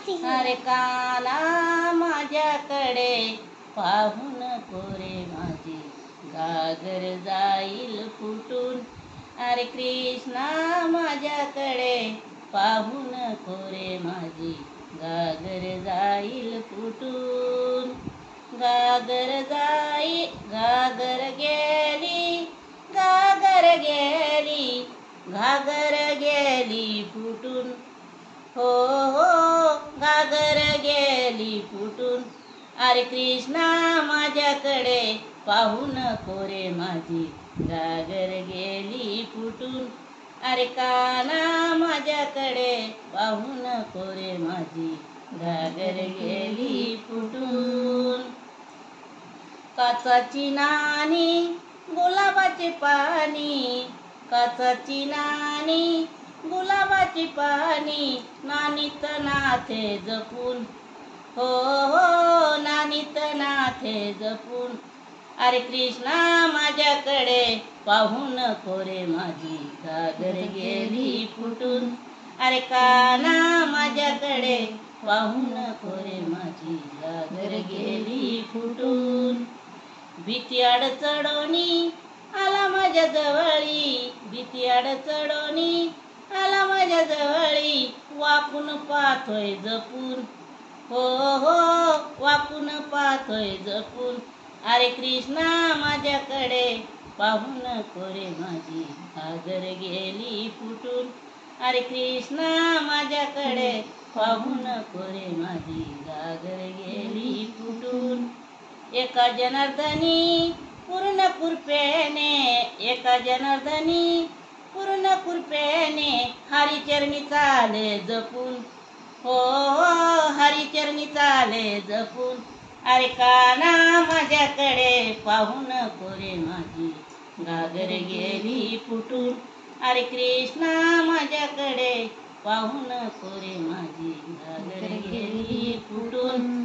अरे काना माझ्याकडे पाहू नको रे माझी घागर जाईल फुटून. अरे कृष्णा माझ्याकडे पाहू नको रे माझी घागर जाईल फुटून. घागर गेली, घागर गेली, घागर गेली फुटून. हो हो घागर गेली फुटून. अरे कृष्णा माझ्याकडे पाहू नको रे माझी घागर गेली फुटून. अरे काना माझ्याकडे पाहू नको रे माझी घागर गेली फुटून. काचाची नाणी गुलाबाचे पाणी, काचाची नाणी गुलाबाची पाणी, नानीत नाथे जपून. हो हो नानीत नाथे जपून. अरे कृष्णा माझ्याकडे पाहू नको रे माझी घागर गेली फुटून. अरे काना माझ्याकडे पाहू नको रे माझी घागर गेली फुटून. भीती अडचणोनी आला माझ्या जवळी, भीती अडचणोनी आला माझ्या जवळी, वाकून पाहतोय जपून. हो हो वाकून पाहतोय जपून. अरे कृष्णा माझ्याकडे पाहू नको रे माझी घागर गेली फुटून. अरे कृष्णा माझ्याकडे पाहू नको रे माझी घागर गेली फुटून. एका जनार्दनी पूर्ण कृपेने, एका जनार्दनी पूर्ण कृपेने हरिचरणी चाले जपून. हो हो हरिचरणी चाले जपून. अरे काना माझ्याकडे पाहू नको रे माझी घागर गेली फुटून. अरे कृष्णा माझ्याकडे पाहू नको रे माझी घागर गेली फुटून.